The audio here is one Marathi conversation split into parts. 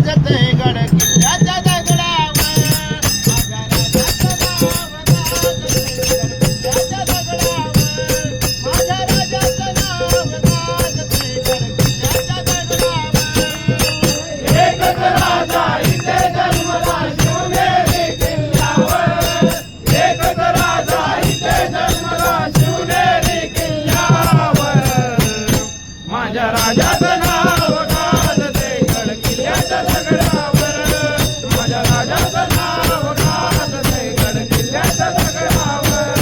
गाजते गड किल्ल्याच्या दगडावर माझ्या राजाचं नाव गाजते गड किल्ल्याच्या दगडावर माझ्या राजाचं नाव गाजते गड किल्ल्याच्या दगडावर एकच राजा इथे जन्मला शिवनेरी किल्ल्यावर एकच राजा इथे जन्मला शिवनेरी किल्ल्यावर माझ्या राजाचं नाव गाजते गड किल्ल्याच्या दगडावर माझ्या राजाचं नाव गाजते गड किल्ल्याच्या दगडावर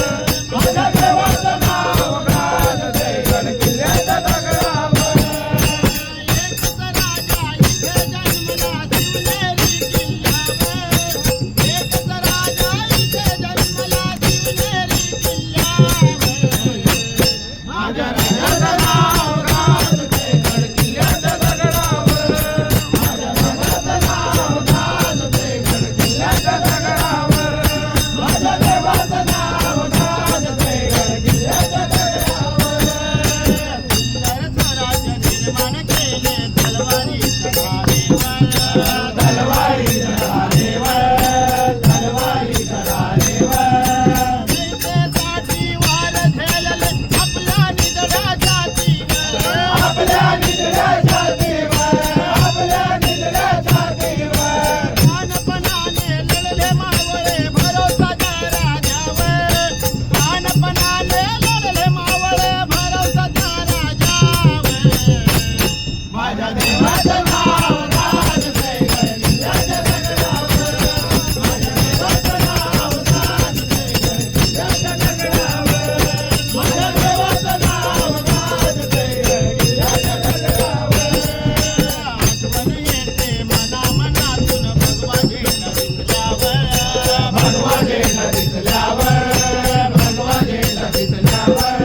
माझ्या देवाचं नाव गाजते गड किल्ल्याच्या दगडावर एकच राजा इथे जन्मला शिवनेरी किल्ल्यावर एकच राजा इथे जन्मला शिवनेरी किल्ल्यावर माझ्या राजाचं नाव गाजते गड किल्ल्याच्या दगडावर माझ्या राजाचं नाव गाजते गड किल्ल्याच्या दगडावर माझ्या देवाचं नाव गाजते गड किल्ल्याच्या दगडावर सुंदर स्वराज्य निर्माण केले तलवारीच्या धारेवर तलवारीच्या धारेवर तलवारीच्या धारेवर दैत्यासाठी वार झेलले आपल्या निधड्या जातीवर आपल्या निधड्या जातीवर आपल्या निधड्या जातीवर प्राणपणाने लढले मावळे भरोसाच्या राजावर प्राणपणाने लढले मावळे भरोसाच्या राजावर माझ्या देवाचं नाव गाजते गड किल्ल्याच्या दगडावर माझ्या देवाचं नाव गाजते गड किल्ल्याच्या दगडावर माझ्या देवाचं नाव गाजते गड किल्ल्याच्या दगडावर आठवण येते मनामनातून भगवा झेंडा दिसल्यावर भगवा झेंडा दिसल्यावर भगवा झेंडा दिसल्यावर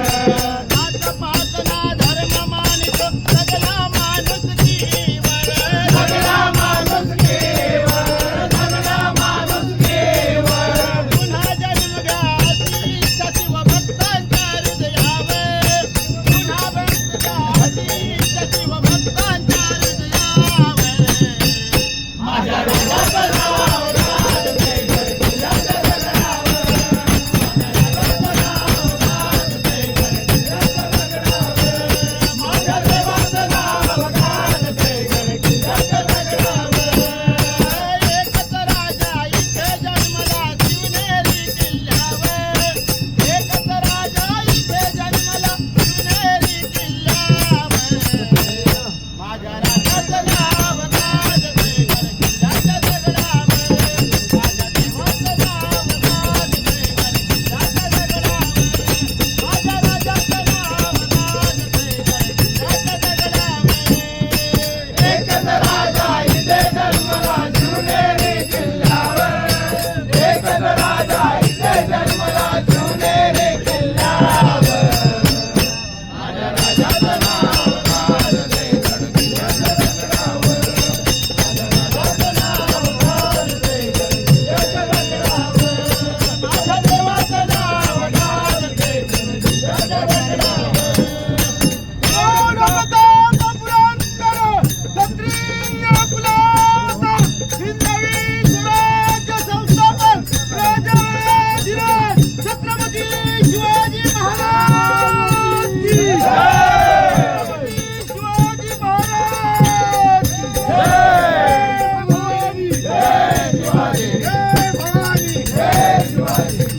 नाथ पासना धर्म मानितो सगळा माणुसकीवर सगळा माणुसकीवर सगळा माणुसकीवर पुन्हा जन्म घ्या अशी इच्छा शिवभक्तांच्या हृदयावर पुन्हा जन्म घ्या अशी इच्छा शिवभक्तांच्या हृदयावर माझ्या राजाचं नाव गाजते गड किल्ल्याच्या दगडावर माझ्या राजाचं नाव गाजते गड किल्ल्याच्या दगडावर माझ्या देवाचं नाव गाजते गड किल्ल्याच्या दगडावर एकच राजा इथे जन्मला शिवनेरी किल्ल्यावर एकच राजा इथे जन्मला शिवनेरी किल्ल्यावर माझ्या राजाचं नाव गाजते गड किल्ल्याच्या दगडावर माझ्या देवाचं नाव गाजते गड किल्ल्याच्या दगडावर माझ्या राजाचं नाव गाजते गड किल्ल्याच्या दगडावर एकच राजा इथे जन्मला शिवनेरी किल्ल्यावर एकच राजा इथे जन्मला शिवनेरी किल्ल्यावर माझ्या राजाचं नाव गाजते गड किल्ल्याच्या दगडावर माझ्या राजाचं नाव गाजते गड किल्ल्याच्या दगडावर माझ्या देवाचं नाव गाजते गड किल्ल्याच्या दगडावर क्षत्रिय कुलाचा हिंदवी स्वराज्य संस्थापक राजाधिराज छत्रपती शिवाजी महाराज की छत्रपती शिवाजी महाराज की जय भवानी जय शिवाजी जय भवानी जय शिवाजी